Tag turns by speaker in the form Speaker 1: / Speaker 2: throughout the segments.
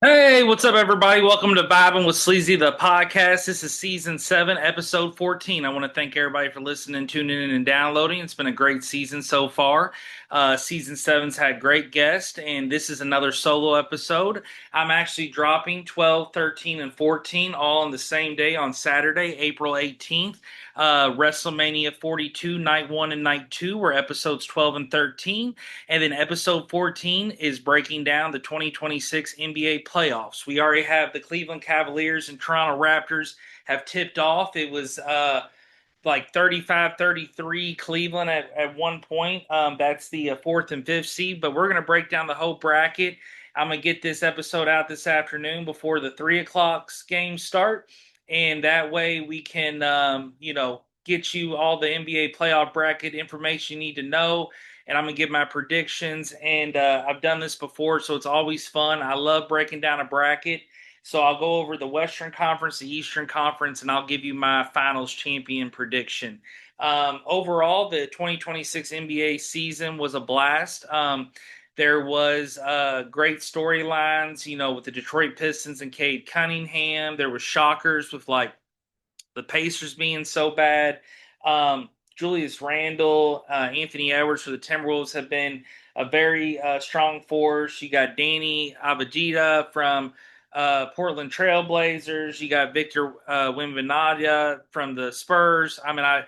Speaker 1: Hey, what's up, everybody? Welcome to Vibing with Sleezy, the podcast. This is season 7, episode 14. I want to thank everybody for listening, tuning in, and downloading. It's been a great season so far. Season seven's had great guests, and this is another solo episode. I'm actually dropping 12, 13, and 14 all on the same day on Saturday, April 18th. WrestleMania 42, night 1 and night 2 were episodes 12 and 13. And then episode 14 is breaking down the 2026 NBA playoffs. We already have the Cleveland Cavaliers and Toronto Raptors have tipped off. It was like 35-33 Cleveland at one point. That's the fourth and fifth seed, but we're going to break down the whole bracket. I'm going to get this episode out this afternoon before the 3 o'clock games start. And that way we can, get you all the NBA playoff bracket information you need to know. And I'm going to give my predictions. And I've done this before, so it's always fun. I love breaking down a bracket. So I'll go over the Western Conference, the Eastern Conference, and I'll give you my finals champion prediction. Overall, the 2026 NBA season was a blast. There was great storylines, with the Detroit Pistons and Cade Cunningham. There was shockers with like the Pacers being so bad. Julius Randle, Anthony Edwards for the Timberwolves have been a very strong force. You got Danny Abadida from Portland Trailblazers. You got Victor Wembanyama from the Spurs. I'm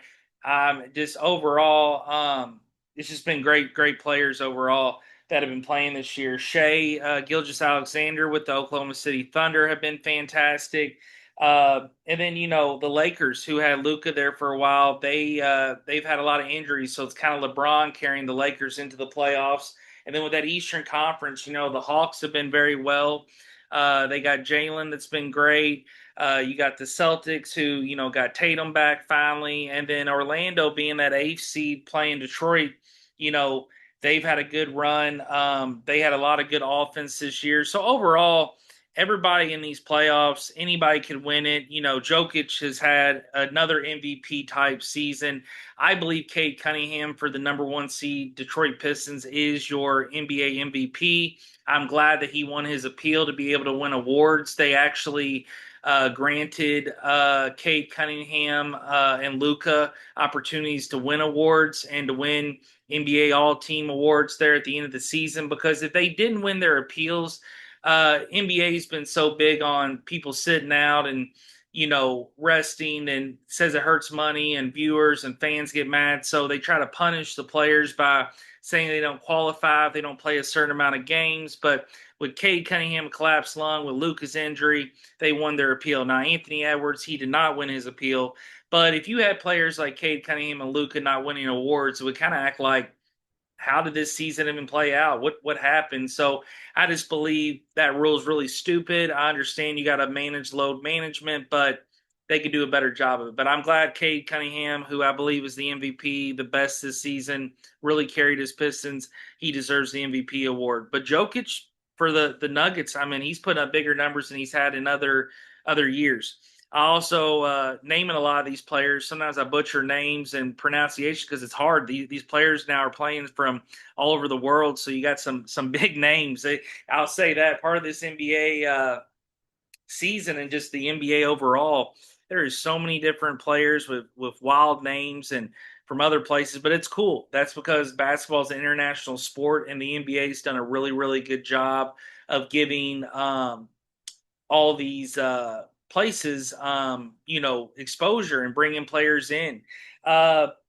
Speaker 1: just overall, it's just been great players overall that have been playing this year. Shea Gilgeous-Alexander with the Oklahoma City Thunder have been fantastic. And then the Lakers, who had Luka there for a while, they've had a lot of injuries, so it's kind of LeBron carrying the Lakers into the playoffs. And then with that Eastern Conference, the Hawks have been very well. They got Jalen, that's been great. You got the Celtics, who got Tatum back finally, and then Orlando being that eighth seed playing Detroit. You know they've had a good run. They had a lot of good offense this year. So overall, everybody in these playoffs, anybody can win it. Jokic has had another MVP type season. I believe Cade Cunningham for the number 1 seed Detroit Pistons is your NBA MVP. I'm glad that he won his appeal to be able to win awards. They actually granted Cade Cunningham and Luka opportunities to win awards and to win NBA All-Team awards there at the end of the season, because if they didn't win their appeals, NBA's been so big on people sitting out and resting, and says it hurts money and viewers and fans get mad, so they try to punish the players by saying they don't qualify if they don't play a certain amount of games. But with Cade Cunningham collapsed lung, with Luka's injury, they won their appeal. Now Anthony Edwards, he did not win his appeal, but if you had players like Cade Cunningham and Luka not winning awards, it would kind of act like, how did this season even play out? What happened? So I just believe that rule is really stupid. I understand you got to manage load management, but they could do a better job of it. But I'm glad Cade Cunningham, who I believe is the MVP, the best this season, really carried his Pistons. He deserves the MVP award. But Jokic for the Nuggets, he's put up bigger numbers than he's had in other years. I also naming a lot of these players. Sometimes I butcher names and pronunciation because it's hard. These players now are playing from all over the world, so you got some big names. I'll say that part of this NBA season and just the NBA overall, there is so many different players with wild names and from other places, but it's cool. That's because basketball is an international sport, and the NBA has done a really good job of giving all these places, exposure and bringing players in.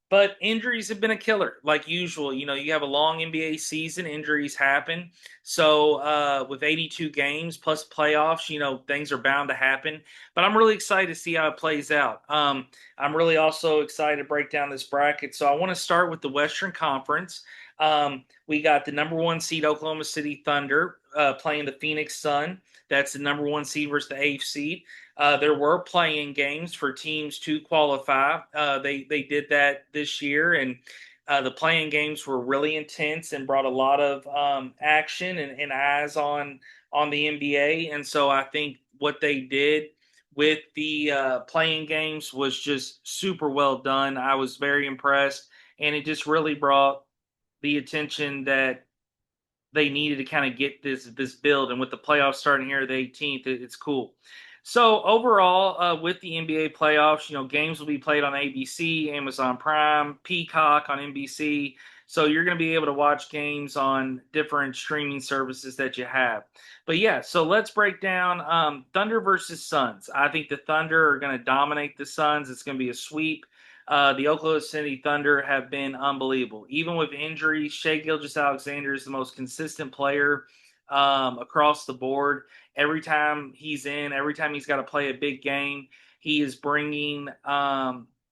Speaker 1: But injuries have been a killer, like usual. You have a long NBA season, injuries happen. So with 82 games plus playoffs, things are bound to happen. But I'm really excited to see how it plays out. I'm really also excited to break down this bracket. So I want to start with the Western Conference. We got the number 1 seed Oklahoma City Thunder playing the Phoenix Sun. That's the number 1 seed versus the eighth seed. There were playing games for teams to qualify. They did that this year, and the playing games were really intense and brought a lot of action and eyes on the NBA. And so I think what they did with the playing games was just super well done. I was very impressed, and it just really brought the attention that they needed to kind of get this build. And with the playoffs starting here the 18th, it's cool. So overall, with the NBA playoffs, games will be played on ABC, Amazon Prime, Peacock on NBC. So you're going to be able to watch games on different streaming services that you have. But yeah, so let's break down Thunder versus Suns. I think the Thunder are going to dominate the Suns. It's going to be a sweep. The Oklahoma City Thunder have been unbelievable. Even with injuries, Shai Gilgeous-Alexander is the most consistent player across the board. Every time he's in, every time he's got to play a big game, he is bringing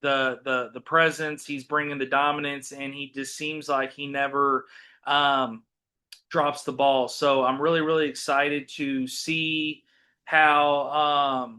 Speaker 1: the presence. He's bringing the dominance, and he just seems like he never drops the ball. So I'm really really excited to see how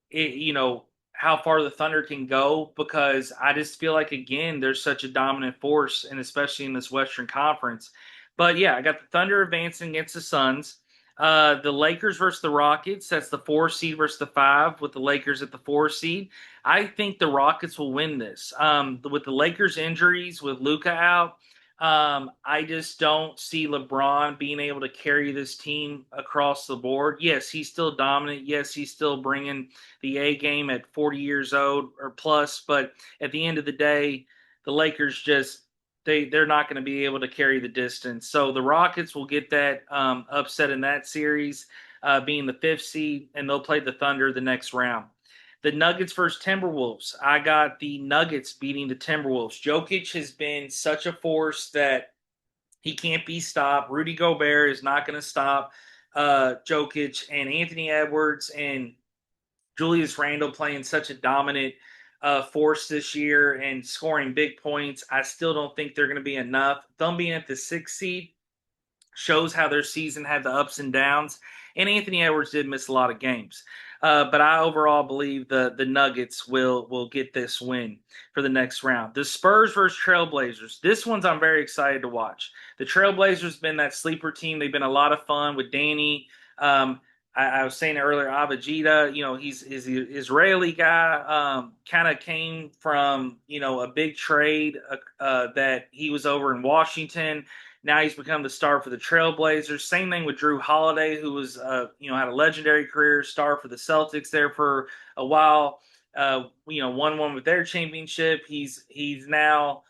Speaker 1: it, how far the Thunder can go, because I just feel like again there's such a dominant force, and especially in this Western Conference. But yeah, I got the Thunder advancing against the Suns. The Lakers versus the Rockets. That's the 4 seed versus the 5, with the Lakers at the 4 seed. I think the Rockets will win this. With the Lakers injuries, with Luka out, I just don't see LeBron being able to carry this team across the board. Yes, he's still dominant. Yes, he's still bringing the A game at 40 years old or plus. But at the end of the day, the Lakers just they're not going to be able to carry the distance. So the Rockets will get that upset in that series, being the 5th seed, and they'll play the Thunder the next round. The Nuggets versus Timberwolves. I got the Nuggets beating the Timberwolves. Jokic has been such a force that he can't be stopped. Rudy Gobert is not going to stop Jokic, and Anthony Edwards and Julius Randle playing such a dominant force this year and scoring big points. I still don't think they're going to be enough. Them being at the 6th seed shows how their season had the ups and downs. And Anthony Edwards did miss a lot of games. But I overall believe the Nuggets will get this win for the next round. The Spurs versus Trailblazers. This one's I'm very excited to watch. The Trailblazers been that sleeper team. They've been a lot of fun with Danny. I was saying earlier, Abajita, he's the Israeli guy, kind of came from, a big trade that he was over in Washington. Now he's become the star for the Trailblazers. Same thing with Drew Holiday, who was, had a legendary career, star for the Celtics there for a while. Won one with their championship. He's now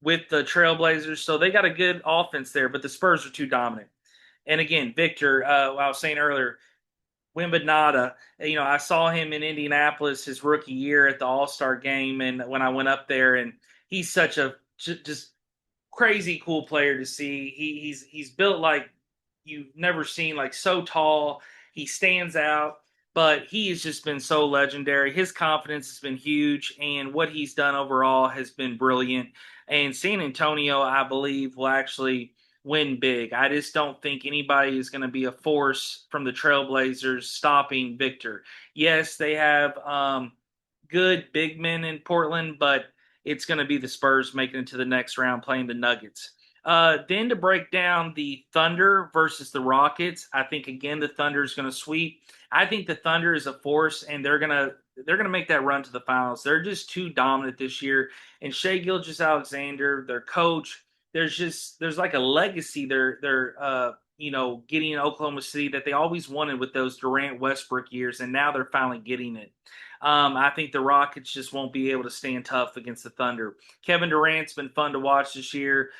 Speaker 1: with the Trailblazers, so they got a good offense there. But the Spurs are too dominant. And again, Victor, I was saying earlier, Wembanyama, I saw him in Indianapolis his rookie year at the All-Star game, and when I went up there, and he's such a just crazy cool player to see. He's built like you've never seen, like so tall. He stands out, but he has just been so legendary. His confidence has been huge, and what he's done overall has been brilliant. And San Antonio, I believe, will actually win big. I just don't think anybody is going to be a force from the Trailblazers stopping Victor. Yes, they have good big men in Portland, but it's going to be the Spurs making it to the next round playing the Nuggets. Then to break down the Thunder versus the Rockets, I think again the Thunder is going to sweep. I think the Thunder is a force, and they're gonna make that run to the finals. They're just too dominant this year. And Shai Gilgeous-Alexander, their coach, there's like a legacy they're getting in Oklahoma City that they always wanted with those Durant Westbrook years, and now they're finally getting it. I think the Rockets just won't be able to stand tough against the Thunder. Kevin Durant's been fun to watch this year.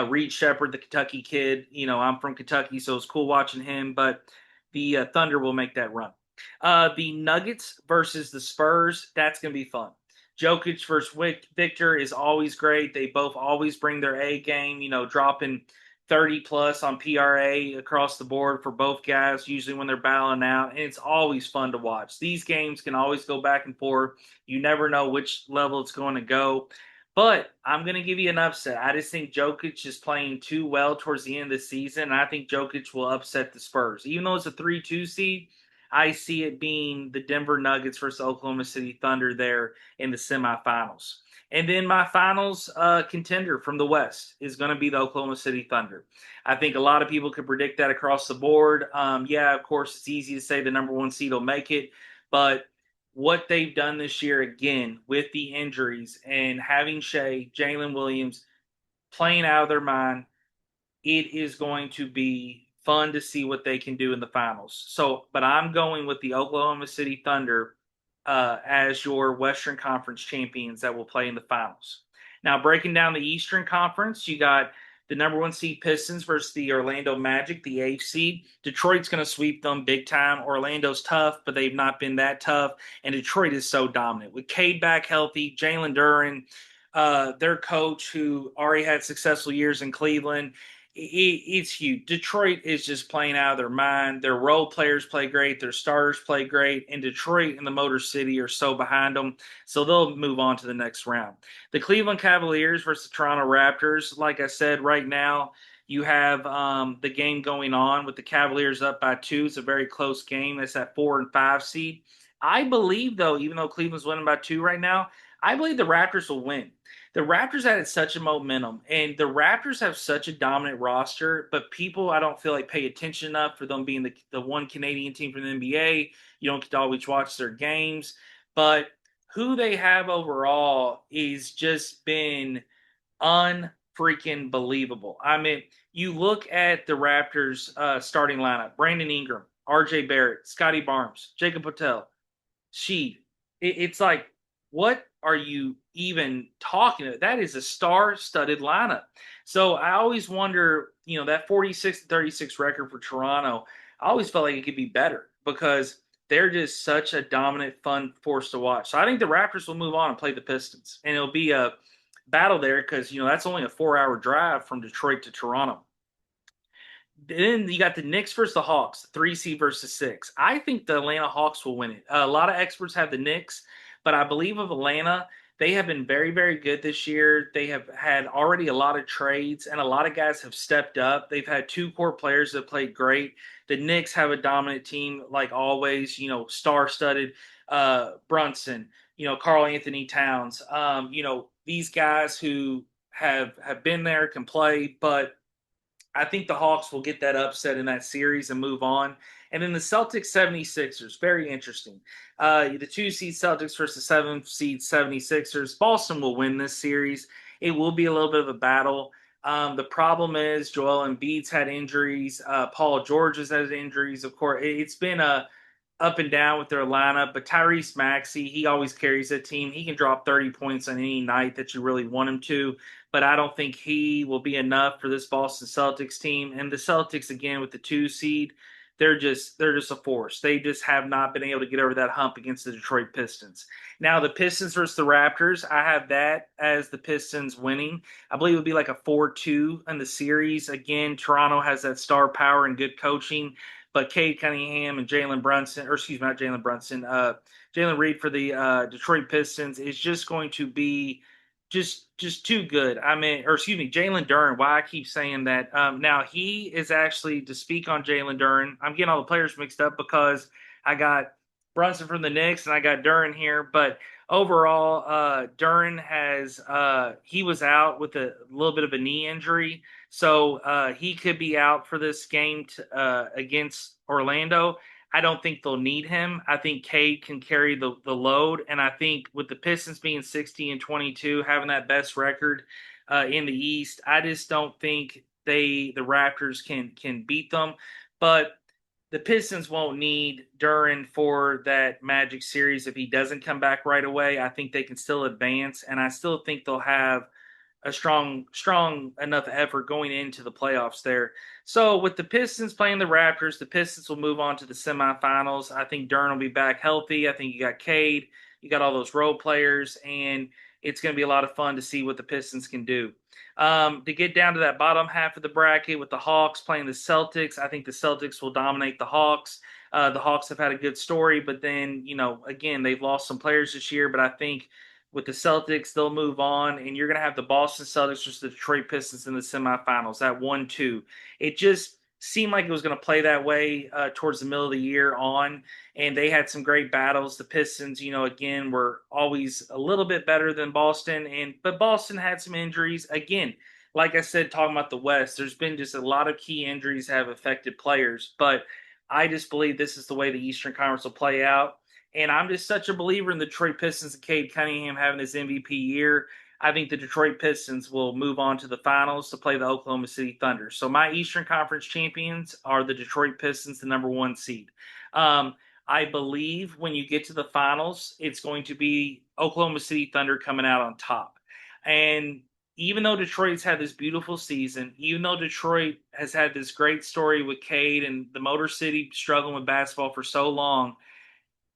Speaker 1: Reed Shepherd, the Kentucky kid, I'm from Kentucky, so it's cool watching him. But the Thunder will make that run. The Nuggets versus the Spurs, that's going to be fun. Jokic versus Victor is always great. They both always bring their A game, dropping 30 plus on PRA across the board for both guys, usually when they're battling out. And it's always fun to watch. These games can always go back and forth. You never know which level it's going to go. But I'm going to give you an upset. I just think Jokic is playing too well towards the end of the season. And I think Jokic will upset the Spurs. Even though it's a 3-2 seed, I see it being the Denver Nuggets versus Oklahoma City Thunder there in the semifinals. And then my finals contender from the West is going to be the Oklahoma City Thunder. I think a lot of people could predict that across the board. Yeah, of course, it's easy to say the number 1 seed will make it. But what they've done this year, again, with the injuries and having Shai, Jalen Williams playing out of their mind, it is going to be fun to see what they can do in the finals. So, but I'm going with the Oklahoma City Thunder as your Western Conference champions that will play in the finals. Now, breaking down the Eastern Conference, you got the number one seed Pistons versus the Orlando Magic, the eighth seed. Detroit's going to sweep them big time. Orlando's tough, but they've not been that tough. And Detroit is so dominant. With Cade back healthy, Jalen Duren, their coach, who already had successful years in Cleveland, it's huge. Detroit is just playing out of their mind. Their role players play great. Their starters play great. And Detroit and the Motor City are so behind them. So they'll move on to the next round. The Cleveland Cavaliers versus the Toronto Raptors. Like I said, right now, you have the game going on with the Cavaliers up by 2. It's a very close game. It's that 4 and 5 seed. I believe, though, even though Cleveland's winning by 2 right now, I believe the Raptors will win. The Raptors had such a momentum, and the Raptors have such a dominant roster, but people I don't feel like pay attention enough for them being the one Canadian team from the NBA. You don't get to always watch their games, but who they have overall is just been unfreaking believable. I mean, you look at the Raptors starting lineup: Brandon Ingram, R.J. Barrett, Scotty Barnes, Jacob Patel, Sheed. It's like, what are you even talking about? That is a star-studded lineup. So I always wonder, that 46-36 record for Toronto, I always felt like it could be better because they're just such a dominant, fun force to watch. So I think the Raptors will move on and play the Pistons, and it'll be a battle there because that's only a 4-hour drive from Detroit to Toronto. Then you got the Knicks versus the Hawks, 3 seed versus 6. I think the Atlanta Hawks will win it. A lot of experts have the Knicks, but I believe of Atlanta, they have been very, very good this year. They have had already a lot of trades, and a lot of guys have stepped up. They've had 2 core players that played great. The Knicks have a dominant team, like always, star-studded Brunson, Carl Anthony Towns. These guys who have been there, can play, but I think the Hawks will get that upset in that series and move on. And then the Celtics 76ers, very interesting. The 2 seed Celtics versus 7 seed 76ers. Boston will win this series. It will be a little bit of a battle. The problem is Joel Embiid's had injuries. Paul George has had injuries. Of course, it's been a up and down with their lineup, but Tyrese Maxey, he always carries that team. He can drop 30 points on any night that you really want him to, but I don't think he will be enough for this Boston Celtics team. And the Celtics, again, with the 2 seed, they're just a force. They just have not been able to get over that hump against the Detroit Pistons. Now the Pistons versus the Raptors, I have that as the Pistons winning. I believe it would be like a 4-2 in the series. Again, Toronto has that star power and good coaching. But Cade Cunningham and Jalen Brunson, or excuse me, not Jalen Brunson, Jalen Reed for the Detroit Pistons is just going to be just too good. I mean, or excuse me, Jalen Duren. Why I keep saying that? Now he is actually, to speak on Jalen Duren. I'm getting all the players mixed up because I got Brunson from the Knicks and I got Duren here, but overall, Duren has he was out with a little bit of a knee injury, so he could be out for this game against Orlando. I don't think they'll need him. I think Cade can carry the load, and I think with the Pistons being 60-22, having that best record in the East, I just don't think the Raptors can beat them. But the Pistons won't need Duren for that Magic series if he doesn't come back right away. I think they can still advance, and I still think they'll have a strong enough effort going into the playoffs there. So with the Pistons playing the Raptors, the Pistons will move on to the semifinals. I think Duren will be back healthy. I think you got Cade, you got all those role players, and it's going to be a lot of fun to see what the Pistons can do. To get down to that bottom half of the bracket with the Hawks playing the Celtics, I think the Celtics will dominate the Hawks. The Hawks have had a good story, but then, again, they've lost some players this year, but I think with the Celtics, they'll move on, and you're going to have the Boston Celtics versus the Detroit Pistons in the semifinals, that 1-2. It just seemed like it was going to play that way towards the middle of the year on, and they had some great battles. The Pistons, again, were always a little bit better than Boston, but Boston had some injuries. Again, like I said, talking about the West, there's been just a lot of key injuries that have affected players, but I just believe this is the way the Eastern Conference will play out. And I'm just such a believer in the Detroit Pistons and Cade Cunningham having his MVP year. I think the Detroit Pistons will move on to the finals to play the Oklahoma City Thunder. So my Eastern Conference champions are the Detroit Pistons, the number one seed. Um, I believe when you get to the finals, it's going to be Oklahoma City Thunder coming out on top. And even though Detroit's had this beautiful season, even though Detroit has had this great story with Cade and the Motor City struggling with basketball for so long,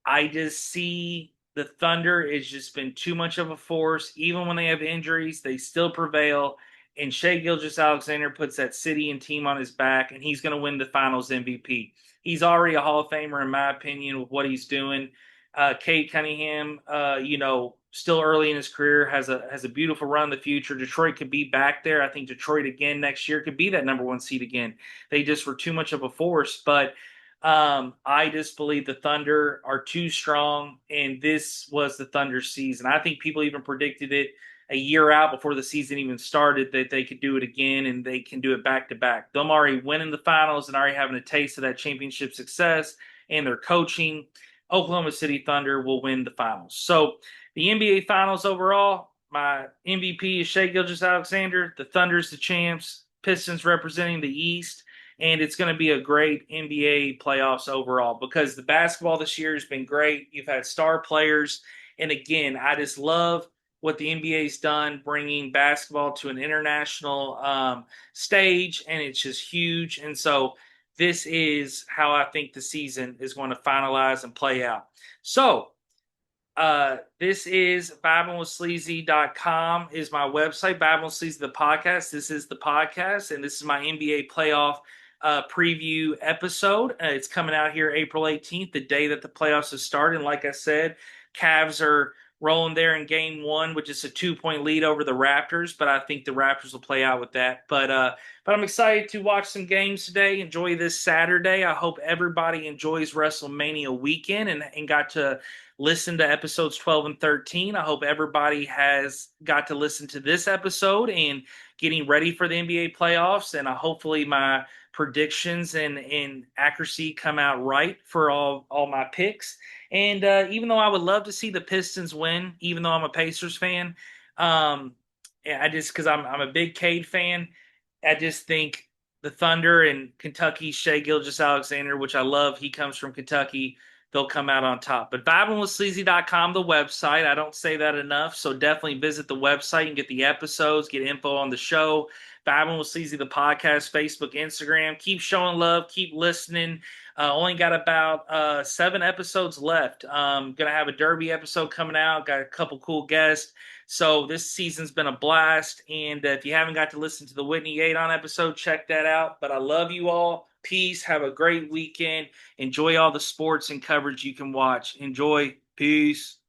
Speaker 1: I just see the Thunder has just been too much of a force. Even when they have injuries, they still prevail. And Shea Gilgeous-Alexander puts that city and team on his back, and he's going to win the Finals MVP. He's already a Hall of Famer, in my opinion, with what he's doing. Cade Cunningham, still early in his career, has a beautiful run in the future. Detroit could be back there. I think Detroit again next year could be that number one seed again. They just were too much of a force, but I just believe the Thunder are too strong, and this was the Thunder season. I think people even predicted it a year out before the season even started that they could do it again, and they can do it back to back. Them already winning the finals and already having a taste of that championship success, and their coaching. Oklahoma City Thunder will win the finals. So the NBA Finals overall, my MVP is Shea Gilgeous-Alexander. The Thunder's the champs. Pistons representing the East, and it's going to be a great NBA playoffs overall because the basketball this year has been great. You've had star players, and again, I just love what the NBA's done, bringing basketball to an international stage, and it's just huge. And so this is how I think the season is going to finalize and play out. So this is vibingwithsleazy.com is my website. Vibing with Sleazy, the podcast. This is the podcast, and this is my NBA playoff preview episode. It's coming out here April 18th, the day that the playoffs have started. And like I said, Cavs are rolling there in game one, which is a 2-point lead over the Raptors, but I think the Raptors will play out with that. But I'm excited to watch some games today. Enjoy this Saturday. I hope everybody enjoys WrestleMania weekend and got to listen to episodes 12 and 13. I hope everybody has got to listen to this episode and getting ready for the NBA playoffs. And hopefully my predictions and accuracy come out right for all my picks. And even though I would love to see the Pistons win, even though I'm a Pacers fan, I just because I'm a big Cade fan, I just think the Thunder and Kentucky, Shea Gilgeous-Alexander, which I love, he comes from Kentucky, they'll come out on top. But vibingwithsleazy.com, the website, I don't say that enough, so definitely visit the website and get the episodes, get info on the show. Vibing with Sleazy, the podcast, Facebook, Instagram. Keep showing love, keep listening. Only got about 7 episodes left. Gonna have a Derby episode coming out. Got a couple cool guests. So this season's been a blast. And if you haven't got to listen to the Whitney Yadon episode, check that out. But I love you all. Peace. Have a great weekend. Enjoy all the sports and coverage you can watch. Enjoy. Peace.